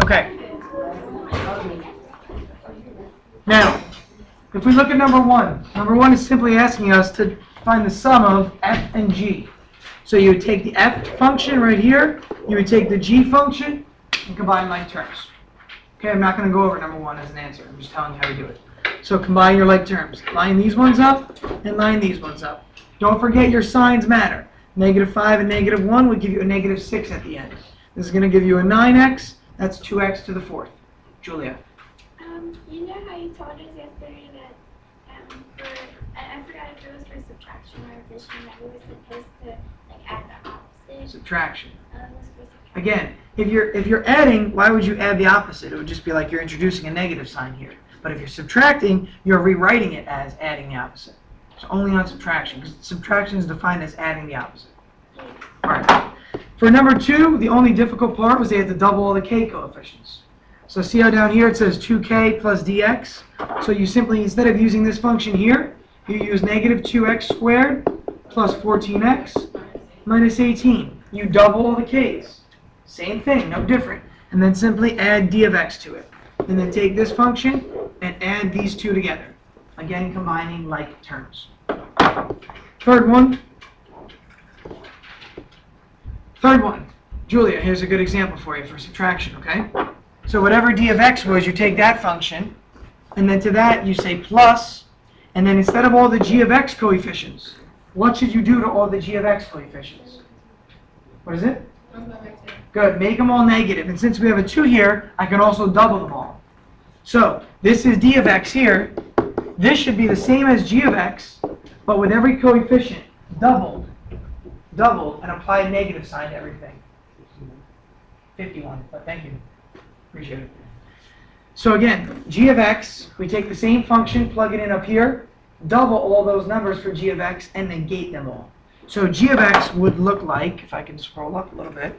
Okay. Now, if we look at number one is simply asking us to find the sum of f and g. So you would take the f function right here, you would take the g function, and combine like terms. Okay, I'm not going to go over number one as an answer. I'm just telling you how to do it. So combine your like terms. Line these ones up and line these ones up. Don't forget your signs matter. -5 and -1 would give you a -6 at the end. This is going to give you a 9x. That's 2x to the fourth. Julia. You know how you told us yesterday that I forgot if it was for subtraction or addition that we were supposed to like add the opposite. Subtraction. It was for subtraction. Again, if you're adding, why would you add the opposite? It would just be like you're introducing a negative sign here. But if you're subtracting, you're rewriting it as adding the opposite. So only on subtraction, because subtraction is defined as adding the opposite. All right. For number 2, the only difficult part was they had to double all the k coefficients. So see how down here it says 2k plus dx? So you simply, instead of using this function here, you use -2x squared plus 14x minus 18. You double all the k's. Same thing, no different. And then simply add d of x to it. And then take this function and add these two together. Again, combining like terms. Third one. Julia, here's a good example for you for subtraction, okay? So whatever d of x was, you take that function, and then to that you say plus, and then instead of all the g of x coefficients, what should you do to all the g of x coefficients? What is it? Good, make them all negative. And since we have a 2 here, I can also double them all. So this is d of x here. This should be the same as g of x, but with every coefficient doubled, and apply a negative sign to everything. 51, but thank you. Appreciate it. So again, g of x, we take the same function, plug it in up here, double all those numbers for g of x, and negate them all. So g of x would look like, if I can scroll up a little bit,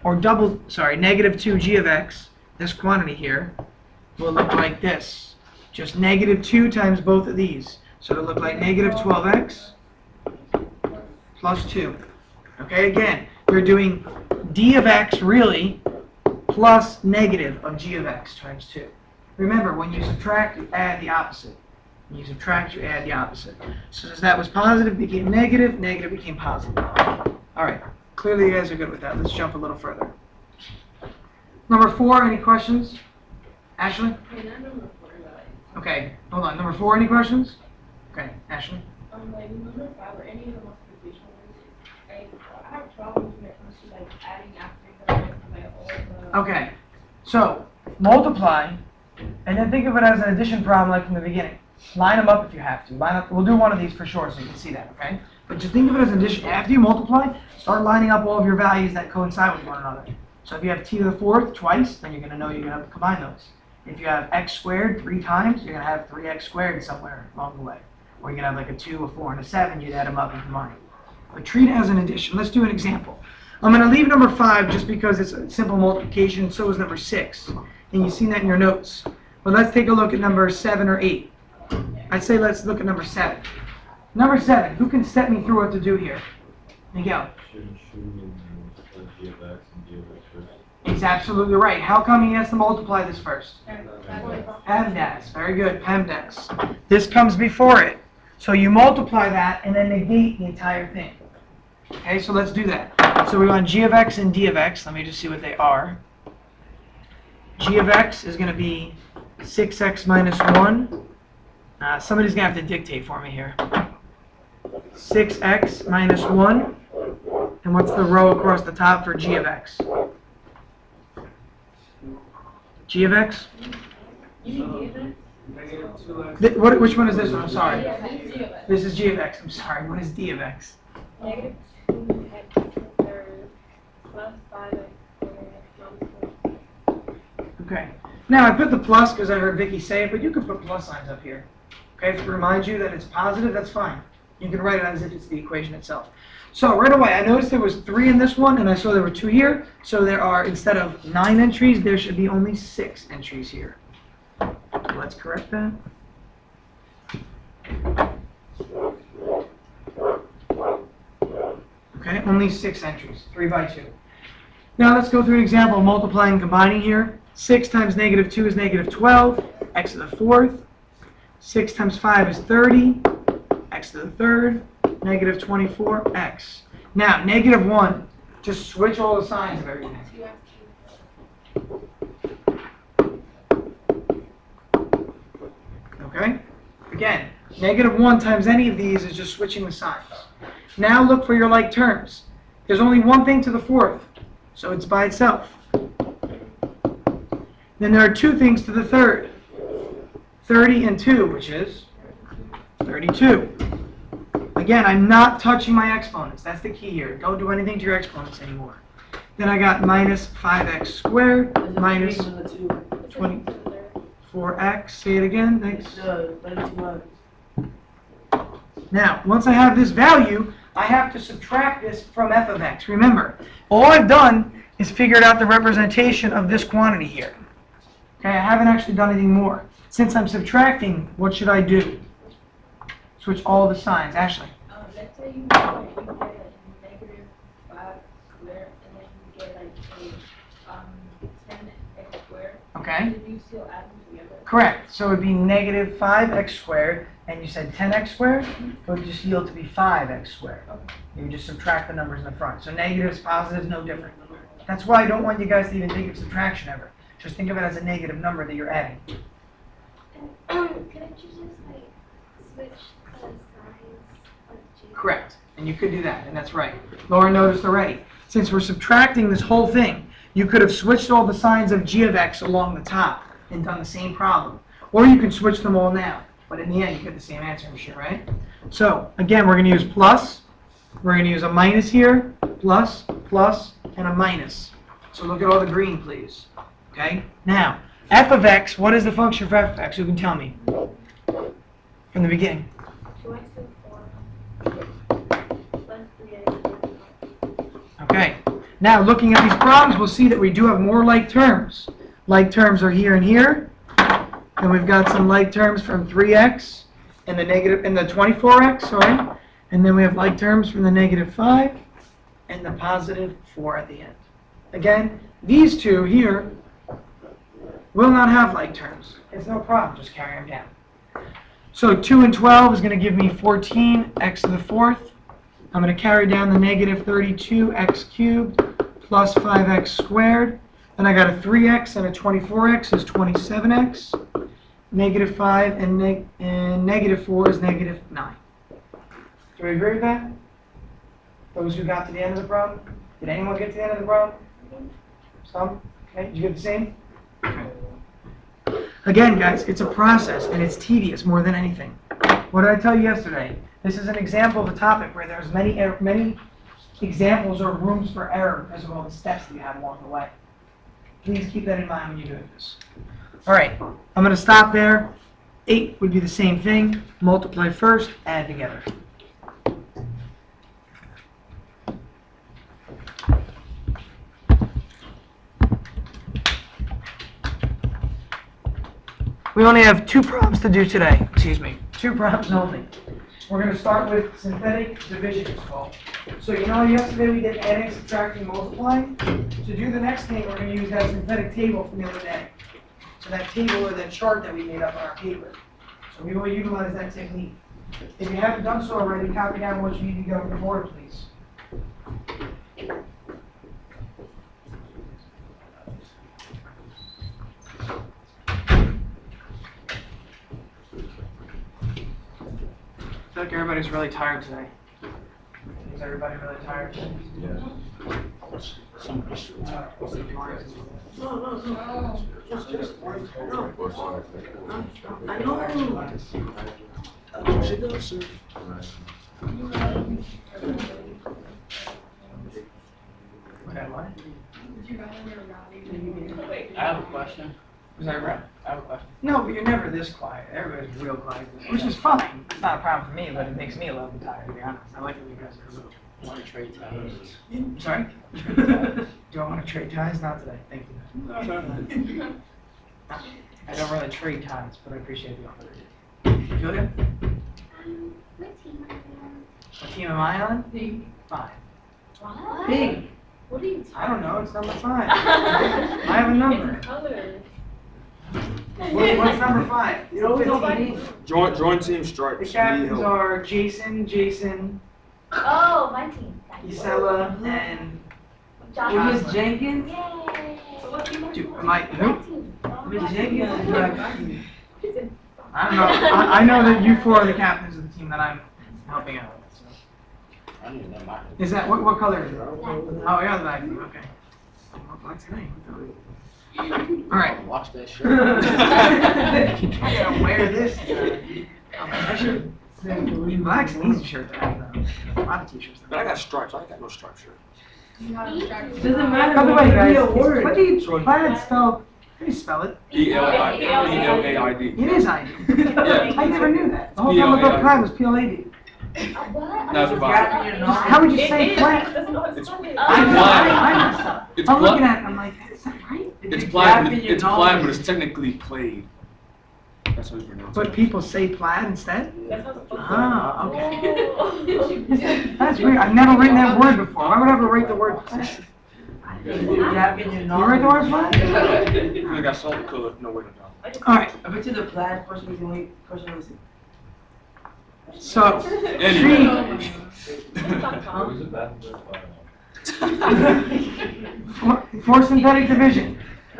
or -2 g of x, this quantity here, will look like this. Just -2 times both of these. So it'll look like -12x plus 2. Okay, again, we're doing d of x really plus negative of g of x times 2. Remember, when you subtract, you add the opposite. When you subtract, you add the opposite. So as that was positive, became negative, negative became positive. All right, clearly you guys are good with that. Let's jump a little further. Number 4, any questions? Ashley? Okay, hold on. Number 4, any questions? Okay, Ashley? Like number 5 or any of the multiplication ones, like I have problems when it comes to like adding after the Okay, so multiply, and then think of it as an addition problem like from the beginning. Line them up if you have to. Line up. We'll do one of these for sure so you can see that, okay? But just think of it as an addition. After you multiply, start lining up all of your values that coincide with one another. So if you have t to the 4th twice, then you're going to know you're going to have to combine those. If you have x squared 3 times, you're going to have 3x squared somewhere along the way. Or you're going to have like a 2, a 4, and a 7, you'd add them up and combine. But treat it as an addition. Let's do an example. I'm going to leave number 5 just because it's a simple multiplication, so is number 6. And you've seen that in your notes. But let's take a look at number 7 or 8. I'd say let's look at number 7. Number 7, who can step me through what to do here? Miguel. He's absolutely right. How come he has to multiply this first? PEMDAS. Very good, PEMDAS. This comes before it. So you multiply that and then negate the entire thing. Okay, so let's do that. So we want g of x and d of x. Let me just see what they are. G of x is going to be 6x minus 1. Somebody's going to have to dictate for me here. 6x minus 1. And what's the row across the top for g of x? G of x? Which one is this one? I'm sorry. This is g of x. I'm sorry. What is d of x? -2x plus 5x minus 4. Okay. Now I put the plus because I heard Vicky say it, but you can put plus signs up here. Okay, if it reminds you that it's positive, that's fine. You can write it as if it's the equation itself. So right away, I noticed there was 3 in this one, and I saw there were 2 here. So there are, instead of 9 entries, there should be only 6 entries here. So let's correct that. Okay, only 6 entries, 3 by 2. Now let's go through an example of multiplying and combining here. 6 times negative 2 is negative 12, x to the fourth. 6 times 5 is 30, x to the third, negative 24x. Now, negative 1, just switch all the signs of everything. Okay? Again, negative 1 times any of these is just switching the signs. Now look for your like terms. There's only one thing to the fourth, so it's by itself. Then there are two things to the third. 30 and 2, which is 32. Again, I'm not touching my exponents. That's the key here. Don't do anything to your exponents anymore. Then I got minus 5x squared minus 24x. Say it again. Thanks. Now, once I have this value, I have to subtract this from f of x. Remember, all I've done is figured out the representation of this quantity here. Okay, I haven't actually done anything more. Since I'm subtracting, what should I do? Switch all the signs. Ashley. Let's say you get a negative 5 squared, and then you get like a 10x squared. Okay. Did you still add them together? Correct. So it would be negative 5x squared, and you said 10x squared, it would just yield to be 5x squared. You would just subtract the numbers in the front. So negatives, positives, no different. That's why I don't want you guys to even think of subtraction ever. Just think of it as a negative number that you're adding. Couldn't you just like switch the signs of G? Correct. And you could do that, and that's right. Laura noticed already. Since we're subtracting this whole thing, you could have switched all the signs of g of x along the top and done the same problem. Or you can switch them all now. But in the end, you get the same answer for sure, right? So, again, we're going to use plus. We're going to use a minus here, plus, plus, and a minus. So look at all the green, please. Okay? Now, f of x, what is the function for f of x? Who can tell me? From the beginning. 2x and 4 plus 3x. Okay. Now, looking at these problems, we'll see that we do have more like terms. Like terms are here and here. And we've got some like terms from 3x and the negative and the 24x, sorry. And then we have like terms from the negative 5 and the positive 4 at the end. Again, these two here will not have like terms. It's no problem, just carry them down. So 2 and 12 is going to give me 14x to the fourth. I'm going to carry down the negative 32x cubed plus 5x squared. Then I got a 3x and a 24x is 27x. Negative 5 and negative 4 is negative 9. Do we agree with that? Those who got to the end of the problem? Did anyone get to the end of the problem? Some? Okay, did you get the same? Okay. Again, guys, it's a process and it's tedious more than anything. What did I tell you yesterday? This is an example of a topic where there's many examples or rooms for error because of all the steps that you have along the way. Please keep that in mind when you're doing this. All right, I'm going to stop there. 8 would be the same thing. Multiply first, add together. We only have 2 problems to do today. Excuse me. 2 problems only. We're going to start with synthetic division, it's called. So you know yesterday we did adding, subtracting, multiplying? To do the next thing, we're going to use that synthetic table from the other day. So that table or that chart that we made up on our paper. So we will utilize that technique. If you haven't done so already, copy down what you need to go on the board, please. I feel like everybody's really tired today. Is everybody really tired today? I know. She does, sir. Okay, what? I have a question. Was that right? I have a question. No, but you're never this quiet. Everybody's real quiet, which is fine. It's not a problem for me, but it makes me a little bit tired, to be honest. I like when you guys are a little. I want to trade ties. I'm sorry? Do I want to trade ties? Not today. Thank you. No, no. I don't really trade ties, but I appreciate the offer. Julia? What team are you on? What team am I on? Big. 5. What? Big. What are you I don't know, it's number 5. I have a number. Colors. What's number 5? You know, 15. Join team The stripes. captains are Jason, Oh, my team. Isela, and Josh. Miss Jenkins? Yay. So what team are Dude, you? am I, who? My team. Miss Jenkins is right. I don't know. I know that you 4 are the captains of the team that I'm helping out with. So. I don't even know my. Is that, what color is it? Oh, yeah, the black team, okay. Well, black tonight. Alright. Watch that shirt. I gotta wear this. I should. Black's an easy shirt to have, though. A lot of t-shirts. But I got stripes. I ain't got no striped shirt. Doesn't matter. By the way, Be guys, a word. what do you, plaid spelled, how do you spell it? P-L-A-I-D. It is I-D. Yeah. I never knew that. The whole time I thought plaid was P-L-A-D. What? That's about Grabbing your nose. How would you say plaid? It's I plaid. messed up. It's I'm looking plaid. at it, I'm like, is that right? It's you plaid, grab but in your it's plaid, but knowledge. it's technically played. That's how you pronounce But it. people say plaid instead? That's Ah, okay. okay. That's weird. I've never written that word before. Why would I ever write the word plaid? You're grabbing your You nose. write the word plaid? I got salt color. No, wait, no. Alright, I bet you the plaid person is the only person who's. so, Anyway. for synthetic division,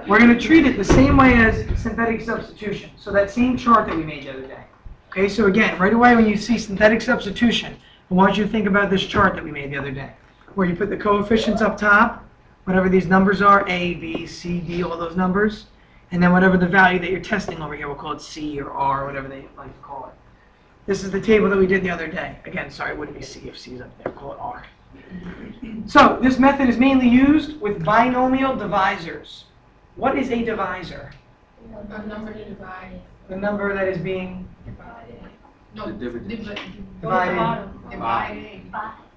we're going to treat it the same way as synthetic substitution. So that same chart that we made the other day. Okay, so again, right away when you see synthetic substitution, I want you to think about this chart that we made the other day, where you put the coefficients up top, whatever these numbers are, A, B, C, D, all those numbers, and then whatever the value that you're testing over here, we'll call it C or R, or whatever they like to call it. This is the table that we did the other day. Again, sorry, it wouldn't be C if C is up there, call it R. So this method is mainly used with binomial divisors. What is a divisor? A number to divide. The number that is being No, Dividend. divided, Dividing.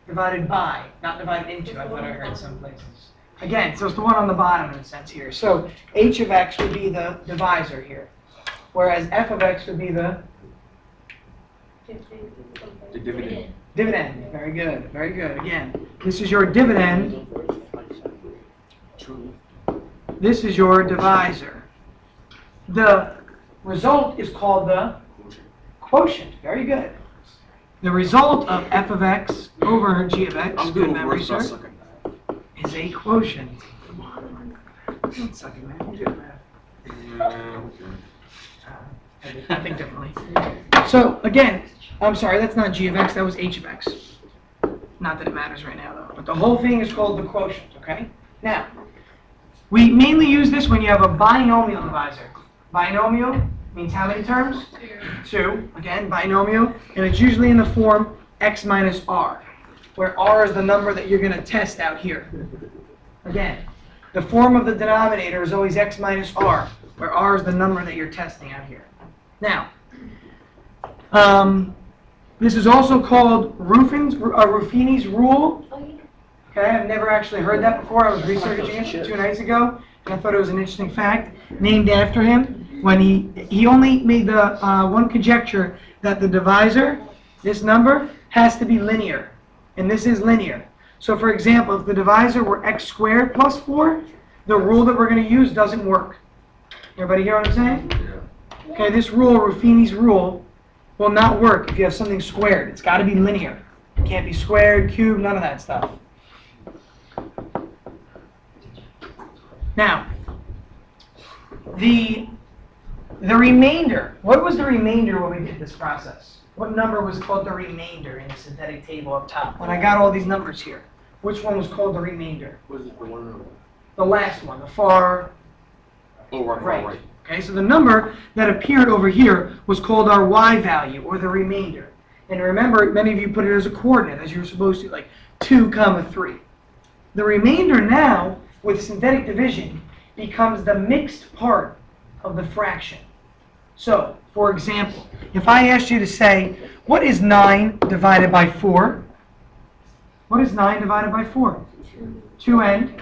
divided by, not divided into. I thought I heard some places. Again, so it's the one on the bottom in a sense here. So h of x would be the divisor here, whereas f of x would be the The dividend. dividend. Very good, very good. Again, this is your dividend. True. This is your divisor. The result is called the quotient. Very good. The result of f of x over g of x, I'm good good with memory, words, so I sir, suck at that. is a quotient. Don't suck at math. You do math. I think differently. So again, I'm sorry, that's not g of x, that was h of x. Not that it matters right now though, but the whole thing is called the quotient, okay? Now, we mainly use this when you have a binomial divisor. Binomial means how many terms? 2. Again, binomial, and it's usually in the form x minus r, where r is the number that you're going to test out here. Again, the form of the denominator is always x minus r, where r is the number that you're testing out here. Now, this is also called Ruffini's rule. Okay, I've never actually heard that before. I was researching it 2 nights ago, and I thought it was an interesting fact, named after him. When he only made the one conjecture that the divisor, this number, has to be linear, and this is linear. So for example, if the divisor were x squared plus 4, the rule that we're going to use doesn't work. Everybody hear what I'm saying? Yeah. Okay, this rule, Ruffini's rule, will not work if you have something squared. It's got to be linear. It can't be squared, cubed, none of that stuff. Now, the remainder, what was the remainder when we did this process? What number was called the remainder in the synthetic table up top? When I got all these numbers here, which one was called the remainder? What is it? The one? The last one, the far Oh, right, right. right. Okay, so the number that appeared over here was called our y value, or the remainder. And remember, many of you put it as a coordinate, as you were supposed to, like 2, 3. The remainder now, with synthetic division, becomes the mixed part of the fraction. So, for example, if I asked you to say, what is 9 divided by 4? What is 9 divided by 4? 2 and?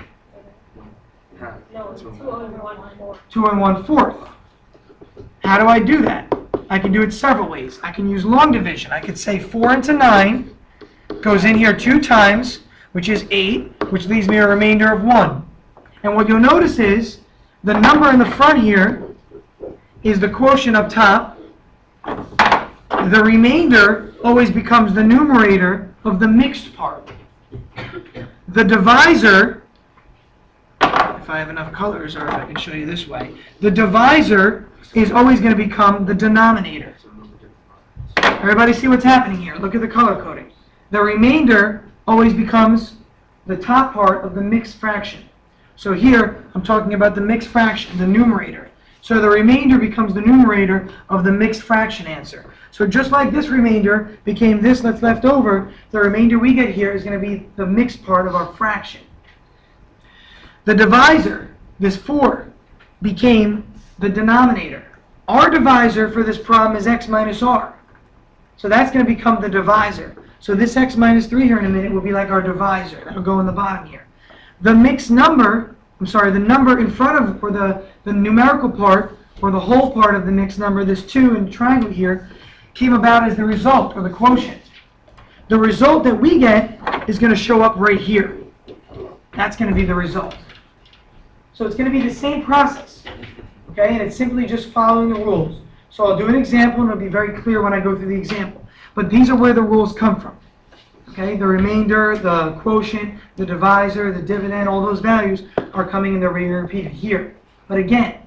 No, 2 over 1 4. 2 1/4. How do I do that? I can do it several ways. I can use long division. I could say 4 into 9 goes in here 2 times, which is 8. which leaves me a remainder of 1. And what you'll notice is the number in the front here is the quotient up top. The remainder always becomes the numerator of the mixed part. The divisor, if I have enough colors or if I can show you this way, the divisor is always going to become the denominator. Everybody see what's happening here? Look at the color coding. The remainder always becomes the top part of the mixed fraction. So here, I'm talking about the mixed fraction, the numerator. So the remainder becomes the numerator of the mixed fraction answer. So just like this remainder became this that's left over, the remainder we get here is going to be the mixed part of our fraction. The divisor, this 4, became the denominator. Our divisor for this problem is x minus r. So that's going to become the divisor. So this x minus 3 here in a minute will be like our divisor. That'll go in the bottom here. The mixed number, the number in front of, or the numerical part, or the whole part of the mixed number, this 2 in the triangle here, came about as the result, or the quotient. The result that we get is going to show up right here. That's going to be the result. So it's going to be the same process, okay? And it's simply just following the rules. So I'll do an example, and it'll be very clear when I go through the example. But these are where the rules come from, okay? The remainder, the quotient, the divisor, the dividend, all those values are coming in the repeated here. But again,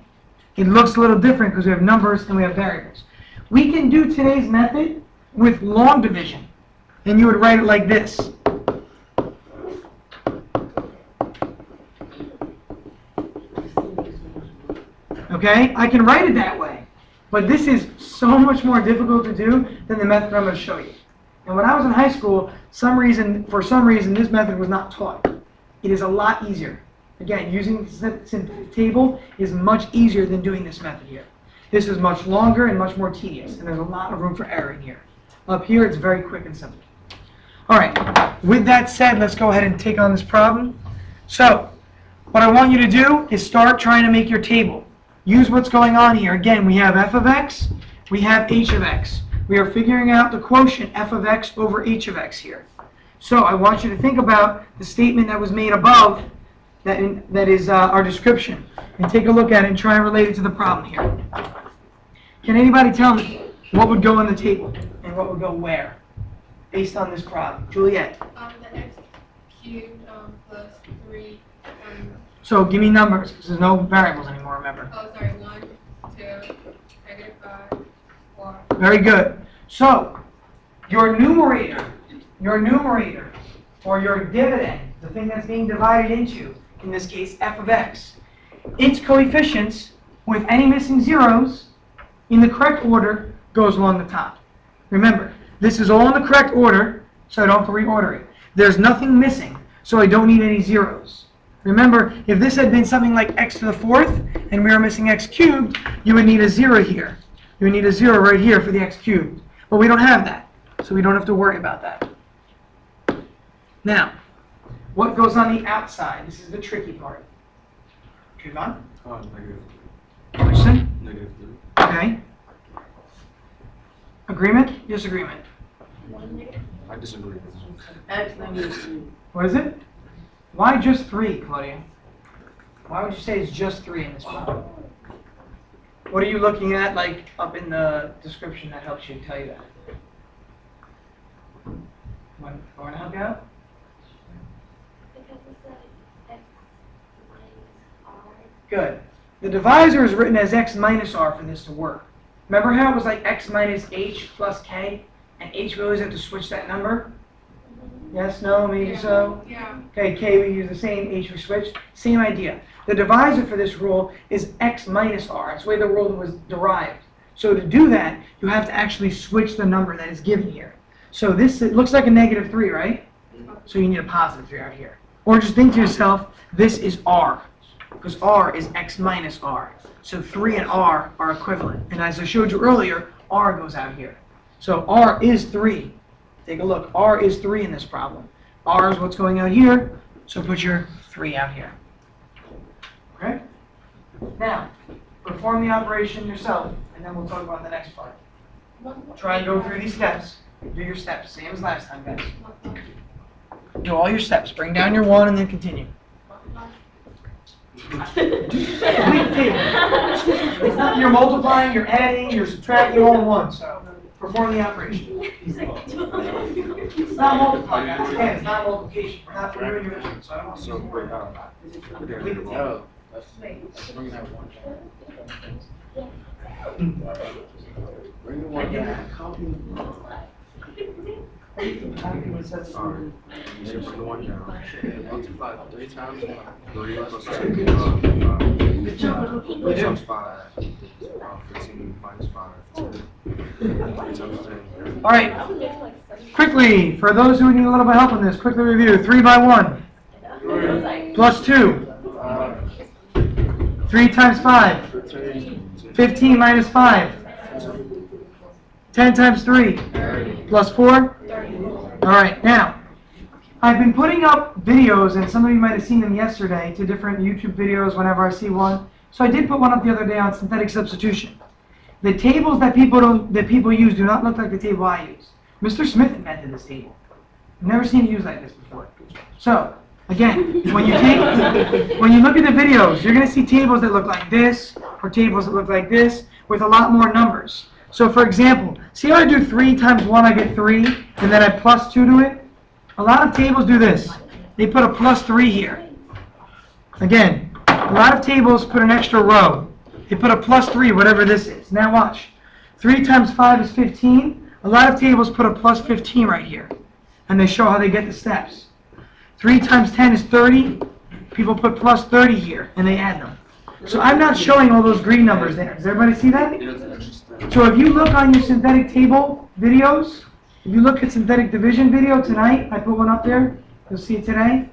it looks a little different because we have numbers and we have variables. We can do today's method with long division, and you would write it like this. Okay, I can write it that way, but this is so much more difficult to do than the method I'm going to show you. And when I was in high school, for some reason, this method was not taught. It is a lot easier. Again, using the table is much easier than doing this method here. This is much longer and much more tedious, and there's a lot of room for error in here. Up here, it's very quick and simple. All right, with that said, let's go ahead and take on this problem. So, what I want you to do is start trying to make your table. Use what's going on here. Again, we have f of x, we have h of x. We are figuring out the quotient f of x over h of x here. So I want you to think about the statement that was made above, that is our description, and take a look at it and try and relate it to the problem here. Can anybody tell me what would go on the table and what would go where, based on this problem? Juliet. The x cubed plus 3. So give me numbers, because there's no variables anymore, remember. Oh, sorry, 1, 2, -5, 4. Very good. So, your numerator, or your dividend, the thing that's being divided into, in this case, f of x, its coefficients, with any missing zeros, in the correct order, goes along the top. Remember, this is all in the correct order, so I don't have to reorder it. There's nothing missing, so I don't need any zeros. Remember, if this had been something like x to the 4th, and we were missing x cubed, you would need a 0 here. You would need a 0 right here for the x cubed. But we don't have that, so we don't have to worry about that. Now, what goes on the outside? This is the tricky part. Trayvon? -3. Question? -3. Okay. Agreement? Disagreement? I disagree. X -3. What is it? Why just 3, Claudia? Why would you say it's just 3 in this problem? What are you looking at, like, up in the description that helps you tell you that? Want to help you out? Because it's like x minus r. Good. The divisor is written as x minus r for this to work. Remember how it was like x minus h plus k? And h, we always have to switch that number? Yes, no, maybe so? Yeah. Okay, k we use the same, h we switch. Same idea. The divisor for this rule is x minus r. That's the way the rule was derived. So to do that, you have to actually switch the number that is given here. So this, it looks like a -3, right? So you need a +3 out here. Or just think to yourself, this is r, because r is x minus r. So 3 and r are equivalent. And as I showed you earlier, r goes out here. So r is 3. Take a look. R is 3 in this problem. R is what's going out here, so put your 3 out here. Okay? Now, perform the operation yourself, and then we'll talk about the next part. Try and go through these steps. Do your steps, same as last time, guys. Do all your steps. Bring down your 1 and then continue. Complete the table. It's not you're multiplying, you're adding, you're subtracting all in one. So perform the operation. It's not multiplying. Again, it's not multiplication. We're not doing your mission. So I don't want So, to break out. complete the table. No, let's bring that one down. Bring the one down. Shift the one down. Multiply 3 times 1. 3 plus 2. Good job. 3 times 5. 15 minus 5. 10. 3 times 10. All right. Quickly, for those who need a little bit of help on this, quickly review. 3 by 1 plus 2. 3 times 5. 15 minus 5. 10 times 3. Plus 4. All right. Now, I've been putting up videos, and some of you might have seen them yesterday, to different YouTube videos whenever I see one. So I did put one up the other day on synthetic substitution. The tables that people use do not look like the table I use. Mr. Smith invented this table. I've never seen it used like this before. So, again, when you look at the videos, you're going to see tables that look like this, or tables that look like this, with a lot more numbers. So, for example, see how I do 3 times 1, I get 3, and then I plus 2 to it? A lot of tables do this. They put a plus 3 here. Again, a lot of tables put an extra row. They put a plus 3, whatever this is. Now watch. 3 times 5 is 15. A lot of tables put a plus 15 right here. And they show how they get the steps. 3 times 10 is 30. People put plus 30 here, and they add them. So I'm not showing all those green numbers there. Does everybody see that? So if you look on your synthetic table videos, if you look at synthetic division video tonight, I put one up there. You'll see it today.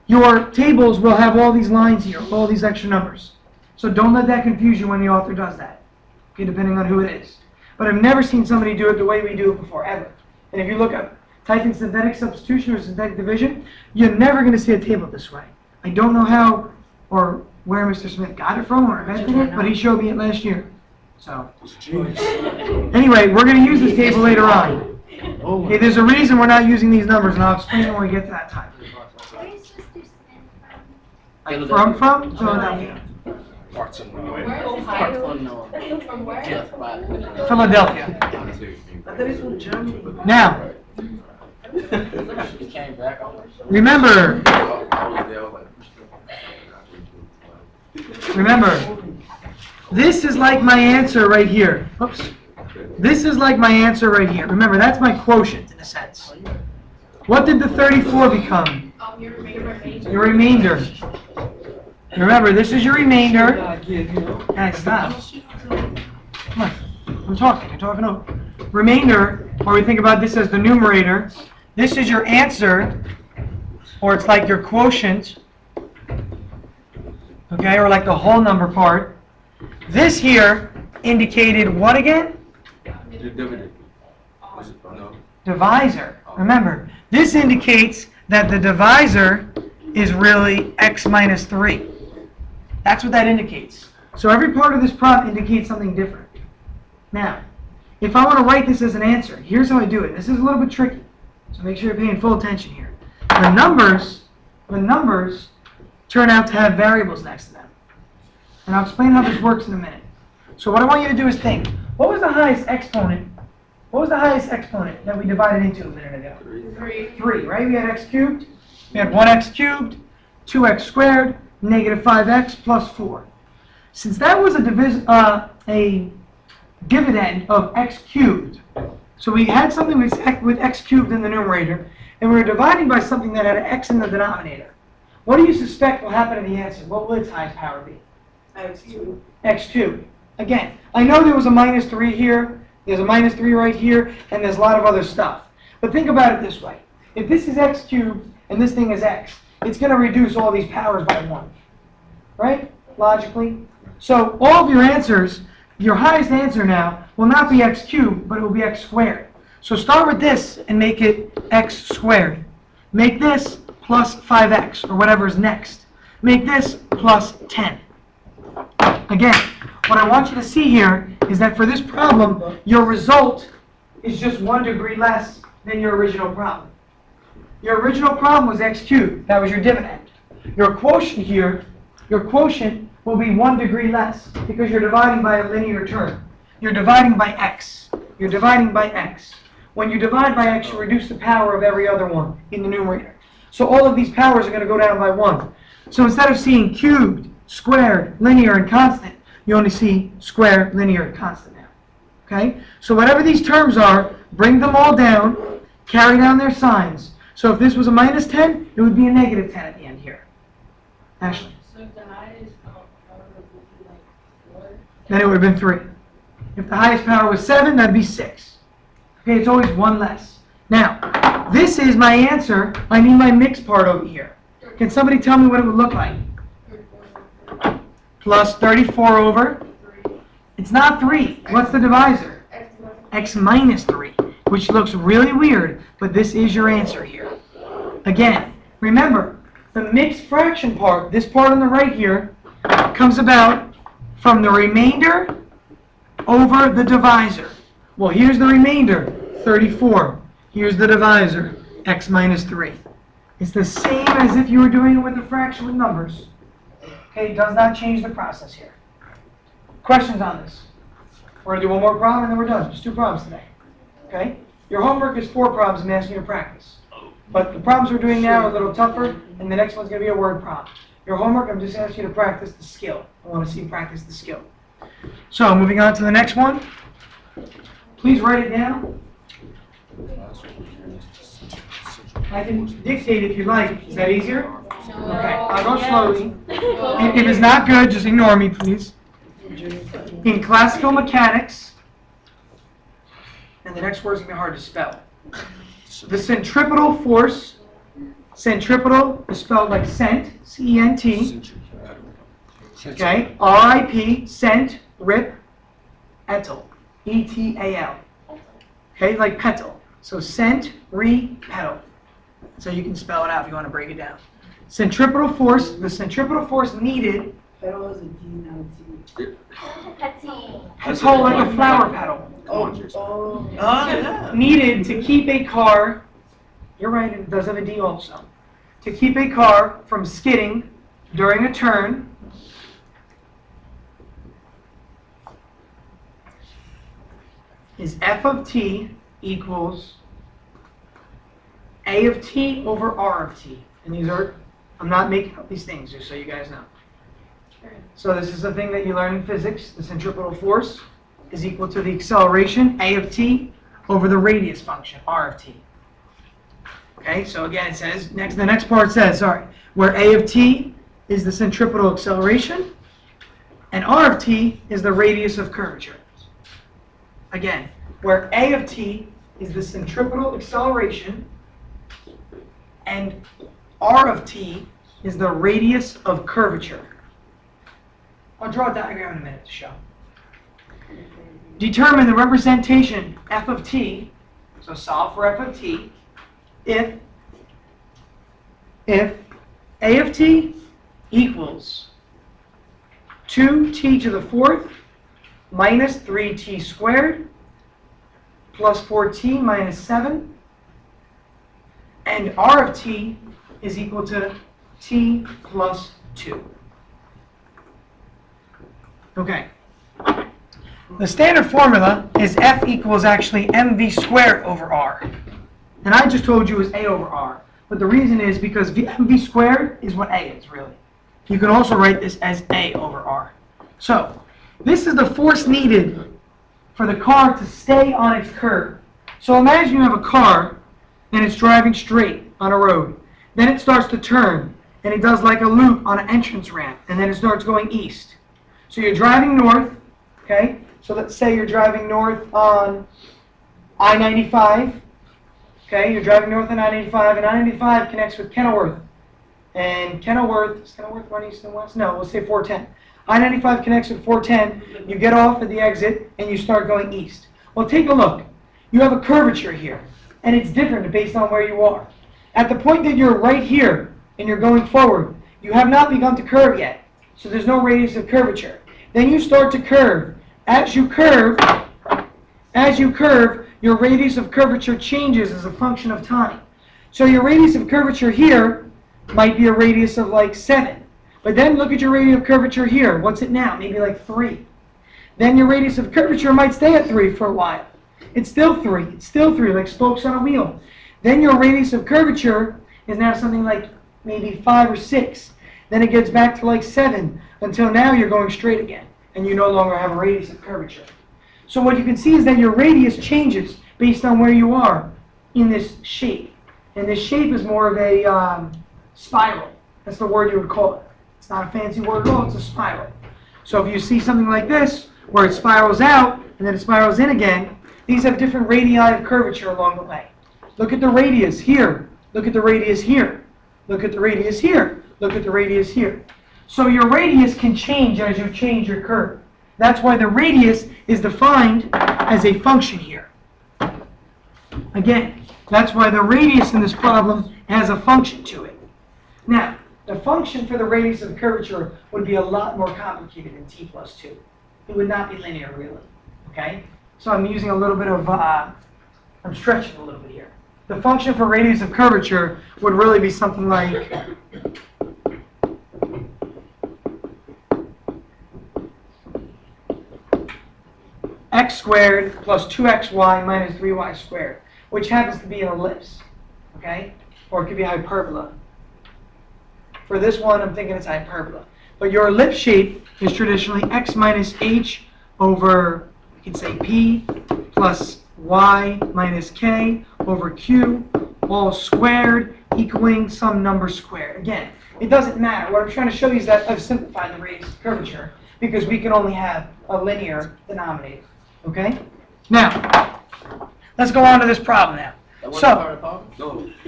Your tables will have all these lines here, all these extra numbers. So don't let that confuse you when the author does that. Okay, depending on who it is. But I've never seen somebody do it the way we do it before, ever. And if you look up, type in synthetic substitution or synthetic division, you're never going to see a table this way. I don't know how or where Mr. Smith got it from or invented it, but he showed me it last year. So, anyway, we're going to use this table later on. Okay, there's a reason we're not using these numbers, and I'll explain it when we get to that time. Where is Mr. Smith From Philadelphia. Parts of the Where way. is Ohio. Ohio? From where? Just by Philadelphia. I thought it's from Germany. Now, he came back almost. remember, this is like my answer right here. Oops. This is like my answer right here. Remember, that's my quotient in a sense. What did the 34 become? Your remainder. Your remainder. Remember, this is your remainder. Guys, stop. Come on. I'm talking. You're talking over. Remainder, or we think about this as the numerator. This is your answer, or it's like your quotient. Okay, or like the whole number part. This here indicated what again? Dividend. Was it? No. Divisor. Remember, this indicates that the divisor is really x minus 3. That's what that indicates. So every part of this problem indicates something different. Now, if I want to write this as an answer, here's how I do it. This is a little bit tricky, so make sure you're paying full attention here. The numbers turn out to have variables next to them. And I'll explain how this works in a minute. So what I want you to do is think, what was the highest exponent? What was the highest exponent that we divided into a minute ago? 3, right? We had x cubed. We had 1x cubed, 2x squared, negative 5x plus 4. Since that was a dividend of x cubed, so we had something with x cubed in the numerator, and we were dividing by something that had an x in the denominator. What do you suspect will happen in the answer? What will its highest power be? X2. X cubed. Again, I know there was a minus 3 here, there's a minus 3 right here, and there's a lot of other stuff. But think about it this way. If this is x cubed and this thing is x, it's going to reduce all these powers by 1. Right? Logically. So all of your answers, your highest answer now, will not be x cubed, but it will be x squared. So start with this and make it x squared. Make this plus 5x, or whatever is next. Make this plus 10. Again, what I want you to see here is that for this problem, your result is just 1 degree less than your original problem. Your original problem was x cubed. That was your dividend. Your quotient here, your quotient will be 1 degree less because you're dividing by a linear term. You're dividing by x. You're dividing by x. When you divide by x, you reduce the power of every other one in the numerator. So all of these powers are going to go down by 1. So instead of seeing cubed, squared, linear, and constant, you only see square, linear, and constant now. Okay? So whatever these terms are, bring them all down, carry down their signs. So if this was a minus 10, it would be a negative 10 at the end here. Ashley? So if the highest power would be like 4. Then it would have been 3. If the highest power was 7, that'd be 6. Okay, it's always 1 less. Now, this is my answer. I mean my mixed part over here. Can somebody tell me what it would look like? Plus 34 over? It's not 3. What's the divisor? X minus 3, which looks really weird, but this is your answer here. Again, remember, the mixed fraction part, this part on the right here, comes about from the remainder over the divisor. Well, here's the remainder, 34. Here's the divisor, x minus 3. It's the same as if you were doing it with a fraction with numbers. Okay, it does not change the process here. Questions on this? We're going to do one more problem and then we're done. Just 2 problems today. Okay? Your homework is 4 problems I'm asking you to practice. But the problems we're doing now are a little tougher, and the next one's going to be a word problem. Your homework, I'm just asking you to practice the skill. I want to see you practice the skill. So, moving on to the next one. Please write it down. I can dictate if you like. Is that easier? Okay, I'll go slowly. If it's not good, just ignore me, please. In classical mechanics, and the next word's going to be hard to spell. The centripetal force, centripetal is spelled like cent, C-E-N-T, okay, R-I-P, cent, rip, etal, E-T-A-L, okay, like petal. So cent, re, petal. So you can spell it out if you want to break it down. Centripetal force, the centripetal force needed, Pero was a D, not a T. it's whole like a flower petal. Needed to keep a car, you're right, it does have a D also, to keep a car from skidding during a turn is F of T equals A of T over R of T. And these are, I'm not making up these things, just so you guys know. So this is a thing that you learn in physics. The centripetal force is equal to the acceleration, A of T, over the radius function, R of T. Okay, so again it says, the next part says, where A of T is the centripetal acceleration, and R of T is the radius of curvature. Again, where A of T is the centripetal acceleration, and R of T is the radius of curvature. I'll draw a diagram in a minute to show. Determine the representation f of t, so solve for f of t, if a of t equals 2t to the 4th minus 3t squared plus 4t minus 7, and r of t is equal to t plus 2. Okay. The standard formula is F equals actually mv squared over r. And I just told you it was a over r. But the reason is because mv squared is what a is, really. You can also write this as a over r. So, this is the force needed for the car to stay on its curve. So imagine you have a car and it's driving straight on a road. Then it starts to turn and it does like a loop on an entrance ramp, and then it starts going east. So you're driving north, okay? So let's say you're driving north on I-95, okay? You're driving north on I-95, and I-95 connects with Kenilworth. And Kenilworth, is Kenilworth run east and west? No, we'll say 410. I-95 connects with 410, you get off at the exit, and you start going east. Well, take a look. You have a curvature here, and it's different based on where you are. At the point that you're right here, and you're going forward, you have not begun to curve yet. So there's no radius of curvature. Then you start to curve. As you curve, your radius of curvature changes as a function of time. So your radius of curvature here might be a radius of like 7. But then look at your radius of curvature here. What's it now? Maybe like 3. Then your radius of curvature might stay at 3 for a while. It's still 3. It's still 3, like spokes on a wheel. Then your radius of curvature is now something like maybe 5 or 6. Then it gets back to like 7, until now you're going straight again, and you no longer have a radius of curvature. So what you can see is that your radius changes based on where you are in this shape. And this shape is more of a spiral. That's the word you would call it. It's not a fancy word at all, it's a spiral. So if you see something like this, where it spirals out, and then it spirals in again, these have different radii of curvature along the way. Look at the radius here. Look at the radius here. Look at the radius here. Look at the radius here. So your radius can change as you change your curve. That's why the radius is defined as a function here. Again, that's why the radius in this problem has a function to it. Now, the function for the radius of curvature would be a lot more complicated than t plus 2. It would not be linear, really. Okay? So I'm using a little bit of, I'm stretching a little bit here. The function for radius of curvature would really be something like x squared plus 2xy minus 3y squared, which happens to be an ellipse, okay? Or it could be hyperbola. For this one, I'm thinking it's hyperbola. But your ellipse shape is traditionally x minus h over, you can say p, plus y minus k over q, all squared, equaling some number squared. Again, it doesn't matter. What I'm trying to show you is that I've simplified the radius of curvature because we can only have a linear denominator. Okay? Now, let's go on to this problem now. So,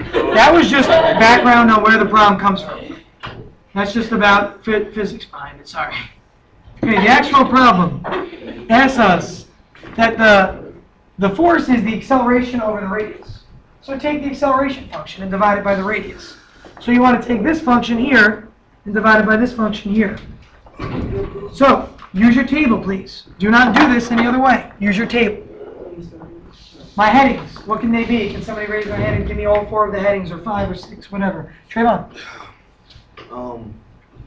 that was just background on where the problem comes from. That's just about physics behind it, sorry. Okay, the actual problem asks us that the force is the acceleration over the radius. So take the acceleration function and divide it by the radius. So you want to take this function here and divide it by this function here. So, use your table, please. Do not do this any other way. Use your table. My headings, what can they be? Can somebody raise their hand and give me all 4 of the headings, or 5 or 6, whatever? Trayvon.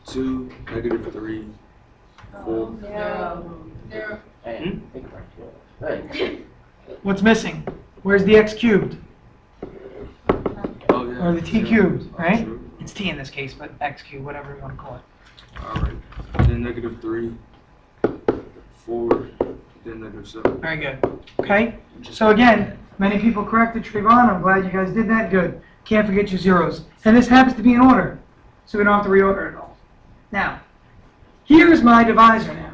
2, -3, 4. Zero. Hey, hey. What's missing? Where's the x cubed? Oh, yeah. Or the t cubed, right? True. It's t in this case, but x cubed, whatever you want to call it. Alright. Then -3, 4, then -7. Very good. Okay? So again, many people corrected Trayvon. I'm glad you guys did that. Good. Can't forget your zeros. And this happens to be in order, so we don't have to reorder it all. Now, here's my divisor now.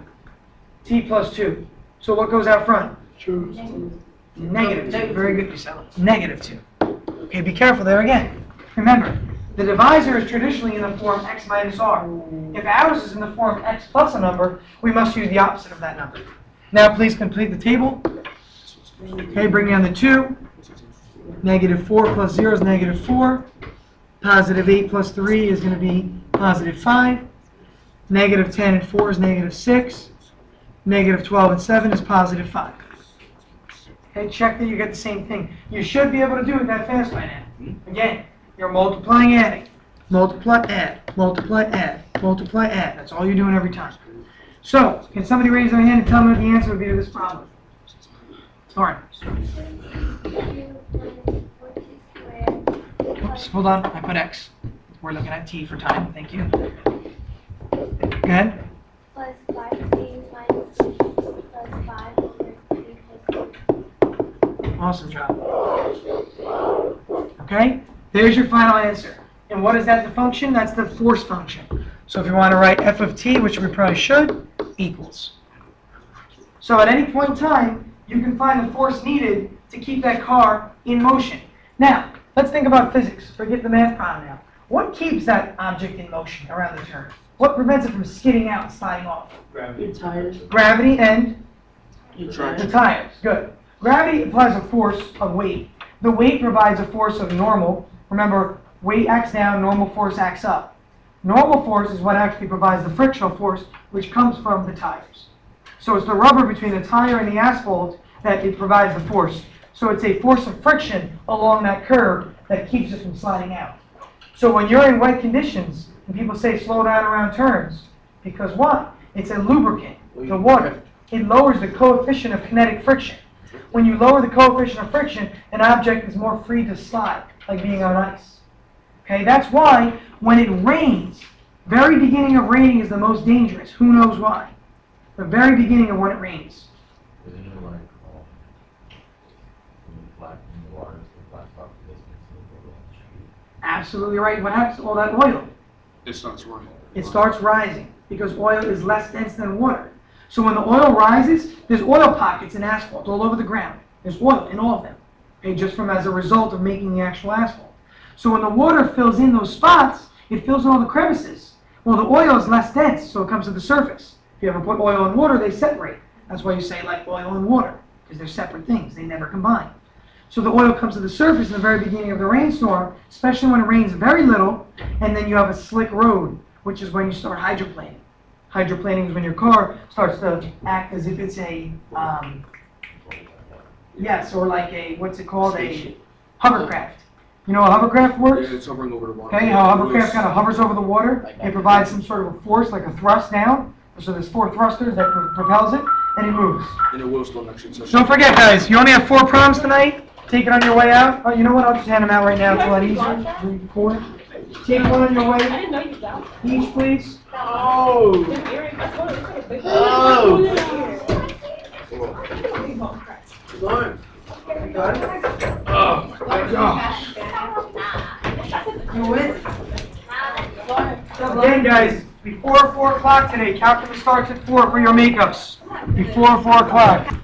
T plus 2. So what goes out front? True. -2. Very good, Gisela. -2. Okay, be careful there again. Remember, the divisor is traditionally in the form x minus r. If ours is in the form x plus a number, we must use the opposite of that number. Now please complete the table. Okay, bring down the 2. -4 plus 0 is -4. +8 plus 3 is going to be +5. -10 and 4 is -6. -12 and 7 is +5. Okay, check that you get the same thing. You should be able to do it that fast by now. Again, you're multiplying, adding. Multiply, add. Multiply, add. Multiply, add. That's all you're doing every time. So, can somebody raise their hand and tell me what the answer would be to this problem? Sorry. 2 minus 4t squared. Oops, hold on. I put x. We're looking at t for time. Thank you. Go ahead. Plus 5t minus 6 plus 5 over 3 plus 2. Awesome job. Okay, there's your final answer. And what is that, the function? That's the force function. So if you want to write f of t, which we probably should, equals. So at any point in time, you can find the force needed to keep that car in motion. Now, let's think about physics. Forget the math problem now. What keeps that object in motion around the turn? What prevents it from skidding out and sliding off? Your tires. Gravity and Your the tires. Good. Gravity applies a force of weight. The weight provides a force of normal. Remember, weight acts down, normal force acts up. Normal force is what actually provides the frictional force, which comes from the tires. So it's the rubber between the tire and the asphalt that it provides the force. So it's a force of friction along that curve that keeps it from sliding out. So when you're in wet conditions, and people say slow down around turns, because what? It's a lubricant, the water. It lowers the coefficient of kinetic friction. When you lower the coefficient of friction, an object is more free to slide, like being on ice. Okay, that's why when it rains, very beginning of raining is the most dangerous. Who knows why? The very beginning of when it rains. Isn't it like, black in the water, so black off the distance, Absolutely right. What happens to all that oil? It starts running. It starts rising because oil is less dense than water. So when the oil rises, there's oil pockets in asphalt all over the ground. There's oil in all of them, okay, just from as a result of making the actual asphalt. So when the water fills in those spots, it fills in all the crevices. Well, the oil is less dense, so it comes to the surface. If you ever put oil and water, they separate. That's why you say like oil and water, because they're separate things. They never combine. So the oil comes to the surface in the very beginning of the rainstorm, especially when it rains very little, and then you have a slick road, which is when you start hydroplaning. Hydroplaning is when your car starts to act as if it's a, yes, or like a, what's it called, a hovercraft. You know how hovercraft works? Yeah, it's hovering over the water. Okay, how hovercraft kind of hovers over the water. It provides some sort of a force, like a thrust down. So there's 4 thrusters that propels it, and it moves. And it will still next to Don't forget, guys, you only have 4 problems tonight. Take it on your way out. Oh, you know what? I'll just hand them out right now. It's a lot easier. 3, 4. Take one on your way. I didn't know you got that. Each, please. Oh! Oh! Lauren. You got it? Oh, my gosh. You win. Again, guys, before 4 o'clock today, calculus starts at 4 for your makeups. Before 4 o'clock.